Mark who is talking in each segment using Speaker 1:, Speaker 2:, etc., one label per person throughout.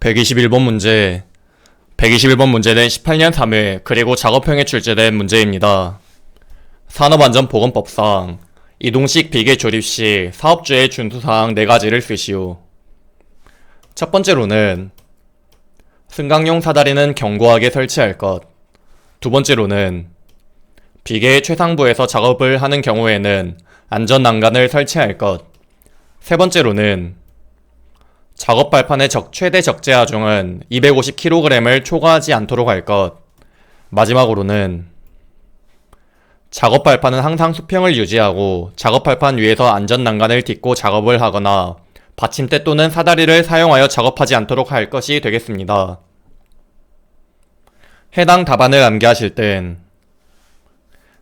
Speaker 1: 121번 문제. 121번 문제는 18년 3회 그리고 작업형에 출제된 문제입니다. 산업안전보건법상 이동식 비계 조립 시 사업주의 준수사항 4가지를 쓰시오. 첫 번째로는 승강용 사다리는 견고하게 설치할 것. 두 번째로는 비계의 최상부에서 작업을 하는 경우에는 안전난간을 설치할 것. 세 번째로는 작업 발판의 최대 적재 하중은 250kg을 초과하지 않도록 할 것. 마지막으로는 작업 발판은 항상 수평을 유지하고 작업 발판 위에서 안전난간을 딛고 작업을 하거나 받침대 또는 사다리를 사용하여 작업하지 않도록 할 것이 되겠습니다. 해당 답안을 암기하실 땐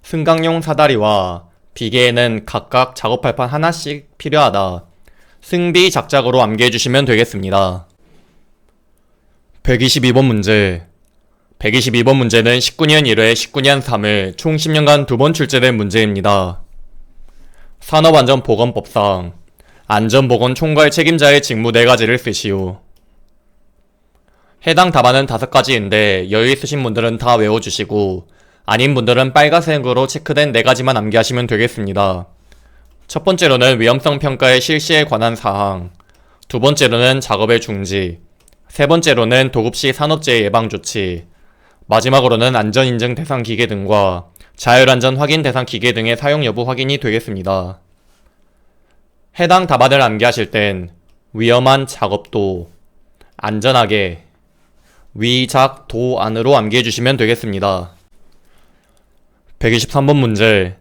Speaker 1: 승강용 사다리와 비계에는 각각 작업 발판 하나씩 필요하다. 승비 작작으로 암기해주시면 되겠습니다. 122번 문제. 122번 문제는 19년 1회, 19년 3회 총 10년간 2번 출제된 문제입니다. 산업안전보건법상 안전보건 총괄 책임자의 직무 4가지를 쓰시오. 해당 답안은 5가지인데 여유 있으신 분들은 다 외워주시고 아닌 분들은 빨간색으로 체크된 4가지만 암기하시면 되겠습니다. 첫 번째로는 위험성 평가의 실시에 관한 사항, 두 번째로는 작업의 중지, 세 번째로는 도급시 산업재해 예방 조치, 마지막으로는 안전인증 대상 기계 등과 자율안전 확인 대상 기계 등의 사용 여부 확인이 되겠습니다. 해당 답안을 암기하실 땐 위험한 작업도, 안전하게, 위작도 안으로 암기해주시면 되겠습니다. 123번 문제.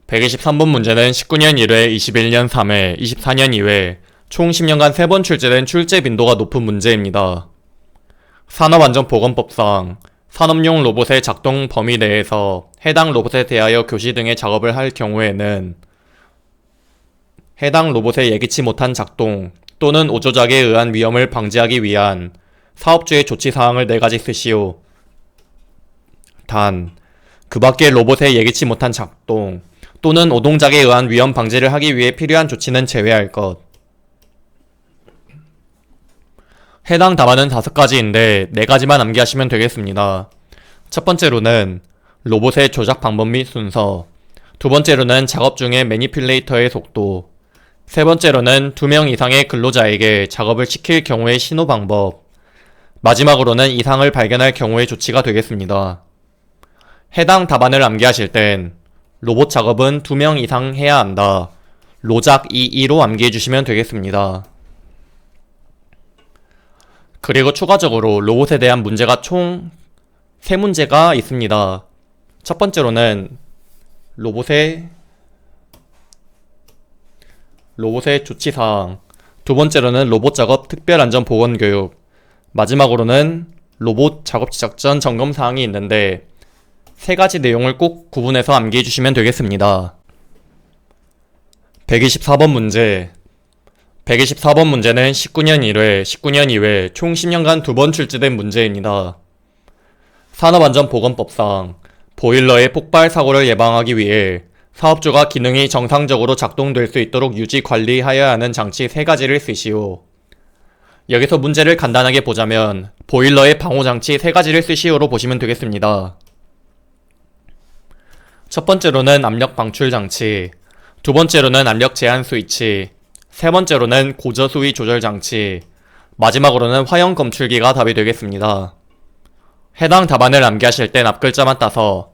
Speaker 1: 123번 문제는 19년 1회, 21년 3회, 24년 2회 총 10년간 3번 출제된 출제 빈도가 높은 문제입니다. 산업안전보건법상 산업용 로봇의 작동 범위 내에서 해당 로봇에 대하여 교시 등의 작업을 할 경우에는 해당 로봇의 예기치 못한 작동 또는 오조작에 의한 위험을 방지하기 위한 사업주의 조치사항을 4가지 쓰시오. 단, 그 밖에 로봇의 예기치 못한 작동 또는 오동작에 의한 위험 방지를 하기 위해 필요한 조치는 제외할 것. 해당 답안은 5가지인데 4가지만 암기하시면 되겠습니다. 첫 번째로는 로봇의 조작 방법 및 순서, 두 번째로는 작업 중의 매니퓰레이터의 속도, 세 번째로는 2명 이상의 근로자에게 작업을 시킬 경우의 신호 방법, 마지막으로는 이상을 발견할 경우의 조치가 되겠습니다. 해당 답안을 암기하실 땐 로봇 작업은 2명 이상 해야 한다. 로작 22로 암기해주시면 되겠습니다. 그리고 추가적으로 로봇에 대한 문제가 총 3문제가 있습니다. 첫 번째로는 로봇의 조치사항, 두 번째로는 로봇 작업 특별안전보건교육, 마지막으로는 로봇 작업 시작 전 점검사항이 있는데 3가지 내용을 꼭 구분해서 암기해주시면 되겠습니다. 124번 문제. 124번 문제는 19년 1회, 19년 2회 총 10년간 2번 출제된 문제입니다. 산업안전보건법상 보일러의 폭발 사고를 예방하기 위해 사업주가 기능이 정상적으로 작동될 수 있도록 유지 관리하여야 하는 장치 3가지를 쓰시오. 여기서 문제를 간단하게 보자면 보일러의 방호장치 3가지를 쓰시오로 보시면 되겠습니다. 첫 번째로는 압력 방출 장치, 두 번째로는 압력 제한 스위치, 세 번째로는 고저 수위 조절 장치, 마지막으로는 화형 검출기가 답이 되겠습니다. 해당 답안을 암기하실 땐 앞글자만 따서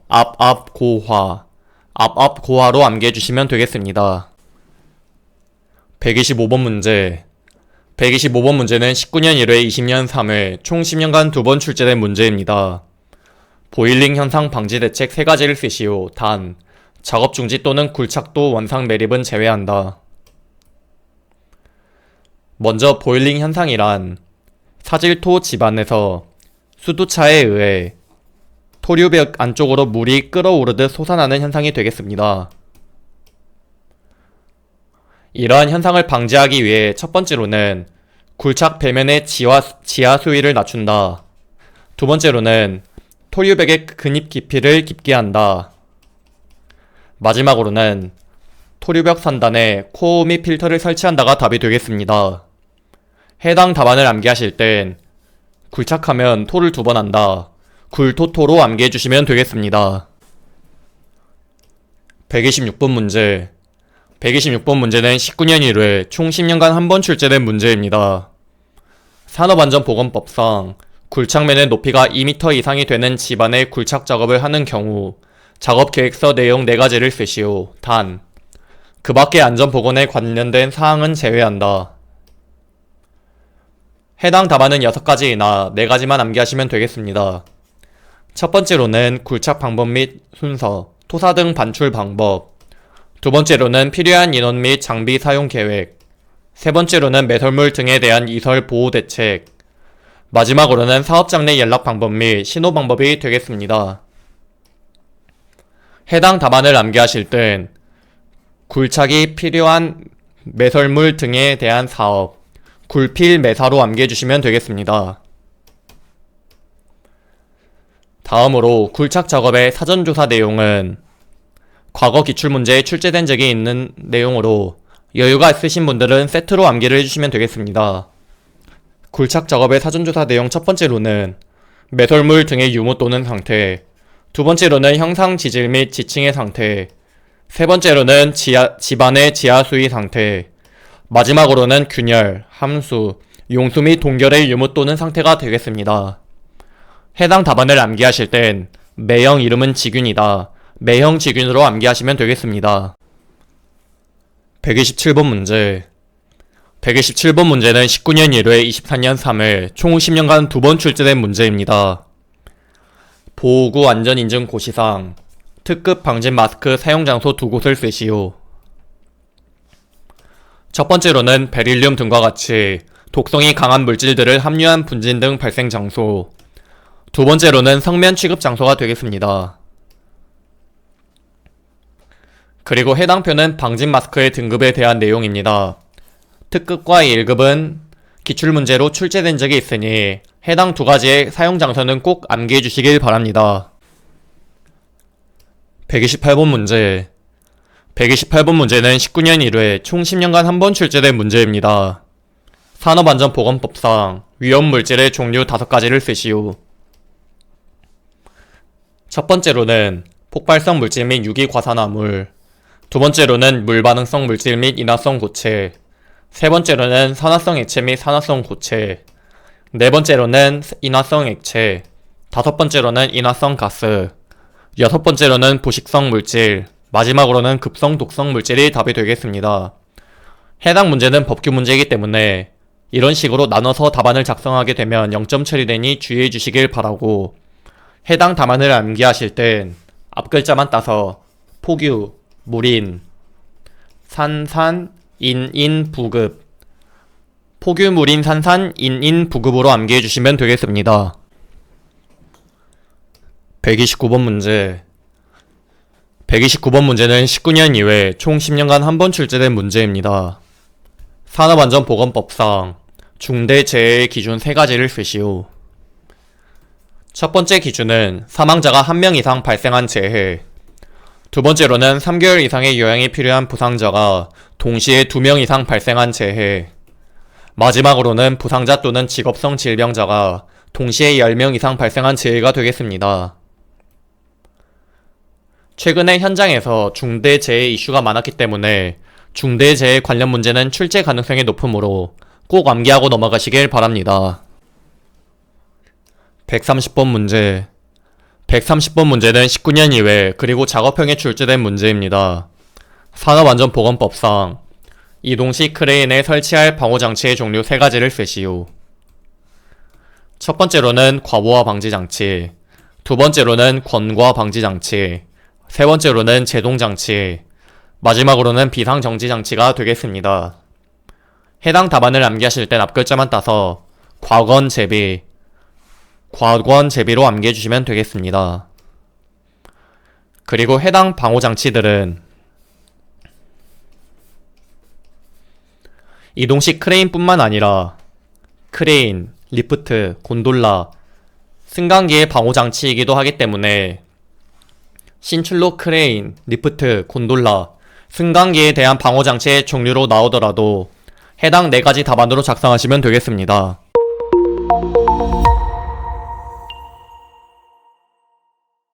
Speaker 1: 고화로 암기해주시면 되겠습니다. 125번 문제. 125번 문제는 19년 1회, 20년 3회 총 10년간 2번 출제된 문제입니다. 보일링 현상 방지 대책 3가지를 쓰시오. 단, 작업 중지 또는 굴착도 원상 매립은 제외한다. 먼저 보일링 현상이란 사질토 집안에서 수두차에 의해 토류벽 안쪽으로 물이 끓어오르듯 솟아나는 현상이 되겠습니다. 이러한 현상을 방지하기 위해 첫 번째로는 굴착 배면의 지하 수위를 낮춘다. 두 번째로는 토류벽의 근입 깊이를 깊게 한다. 마지막으로는 토류벽 선단에 코어 및 필터를 설치한다가 답이 되겠습니다. 해당 답안을 암기하실 땐 굴착하면 토를 2번 한다. 굴토토로 암기해주시면 되겠습니다. 126번 문제. 126번 문제는 19년 1회 총 10년간 한 번 출제된 문제입니다. 산업안전보건법상 굴착면의 높이가 2m 이상이 되는 집안의 굴착 작업을 하는 경우 작업계획서 내용 4가지를 쓰시오. 단, 그 밖의 안전보건에 관련된 사항은 제외한다. 해당 답안은 6가지이나 4가지만 암기하시면 되겠습니다. 첫 번째로는 굴착 방법 및 순서, 토사 등 반출 방법. 두 번째로는 필요한 인원 및 장비 사용 계획. 세 번째로는 매설물 등에 대한 이설 보호 대책. 마지막으로는 사업장 내 연락 방법 및 신호 방법이 되겠습니다. 해당 답안을 암기하실 땐 굴착이 필요한 매설물 등에 대한 사업, 굴필 매사로 암기해주시면 되겠습니다. 다음으로 굴착 작업의 사전조사 내용은 과거 기출문제에 출제된 적이 있는 내용으로 여유가 있으신 분들은 세트로 암기를 해주시면 되겠습니다. 굴착 작업의 사전조사 내용 첫 번째로는 매설물 등의 유무 또는 상태, 두 번째로는 형상 지질 및 지층의 상태, 세 번째로는 집안의 지하 수위 상태, 마지막으로는 균열, 함수, 용수 및 동결의 유무 또는 상태가 되겠습니다. 해당 답안을 암기하실 땐 매형 이름은 지균이다. 매형 지균으로 암기하시면 되겠습니다. 127번 문제. 127번 문제는 19년 1회 24년 3회 총 10년간 2번 출제된 문제입니다. 보호구 안전인증 고시상 특급 방진 마스크 사용 장소 2곳을 쓰시오. 첫 번째로는 베릴륨 등과 같이 독성이 강한 물질들을 함유한 분진 등 발생 장소. 두 번째로는 성면 취급 장소가 되겠습니다. 그리고 해당 표는 방진 마스크의 등급에 대한 내용입니다. 특급과 1급은 기출문제로 출제된 적이 있으니 해당 2가지의 사용 장소는 꼭 암기해 주시길 바랍니다. 128번 문제. 128번 문제는 19년 1회 총 10년간 한 번 출제된 문제입니다. 산업안전보건법상 위험물질의 종류 5가지를 쓰시오. 첫 번째로는 폭발성 물질 및 유기과산화물, 두 번째로는 물반응성 물질 및 인화성 고체, 세 번째로는 산화성 액체 및 산화성 고체, 네 번째로는 인화성 액체, 다섯 번째로는 인화성 가스, 여섯 번째로는 부식성 물질, 마지막으로는 급성 독성 물질이 답이 되겠습니다. 해당 문제는 법규 문제이기 때문에 이런 식으로 나눠서 답안을 작성하게 되면 0점 처리되니 주의해 주시길 바라고, 해당 답안을 암기하실 땐 앞글자만 따서 포규, 물인, 산산, 인인, 부급, 포규, 물인, 산산, 인인, 부급으로 암기해 주시면 되겠습니다. 129번 문제. 129번 문제는 19년 2회 총 10년간 한 번 출제된 문제입니다. 산업안전보건법상 중대재해의 기준 3가지를 쓰시오. 첫 번째 기준은 사망자가 1명 이상 발생한 재해, 두 번째로는 3개월 이상의 요양이 필요한 부상자가 동시에 2명 이상 발생한 재해, 마지막으로는 부상자 또는 직업성 질병자가 동시에 10명 이상 발생한 재해가 되겠습니다. 최근에 현장에서 중대재해 이슈가 많았기 때문에 중대재해 관련 문제는 출제 가능성이 높으므로 꼭 암기하고 넘어가시길 바랍니다. 130번 문제. 130번 문제는 19년 2회 그리고 작업형에 출제된 문제입니다. 산업안전보건법상 이동식 크레인에 설치할 방호장치의 종류 3가지를 쓰시오. 첫 번째로는 과부하 방지장치, 두 번째로는 권과 방지장치, 세 번째로는 제동장치, 마지막으로는 비상정지장치가 되겠습니다. 해당 답안을 암기하실 땐 앞글자만 따서 과권 제비, 과권 제비로 암기해주시면 되겠습니다. 그리고 해당 방호장치들은 이동식 크레인뿐만 아니라 크레인, 리프트, 곤돌라, 승강기의 방호장치이기도 하기 때문에 신출로 크레인, 리프트, 곤돌라, 승강기에 대한 방호장치의 종류로 나오더라도 해당 4가지 답안으로 작성하시면 되겠습니다.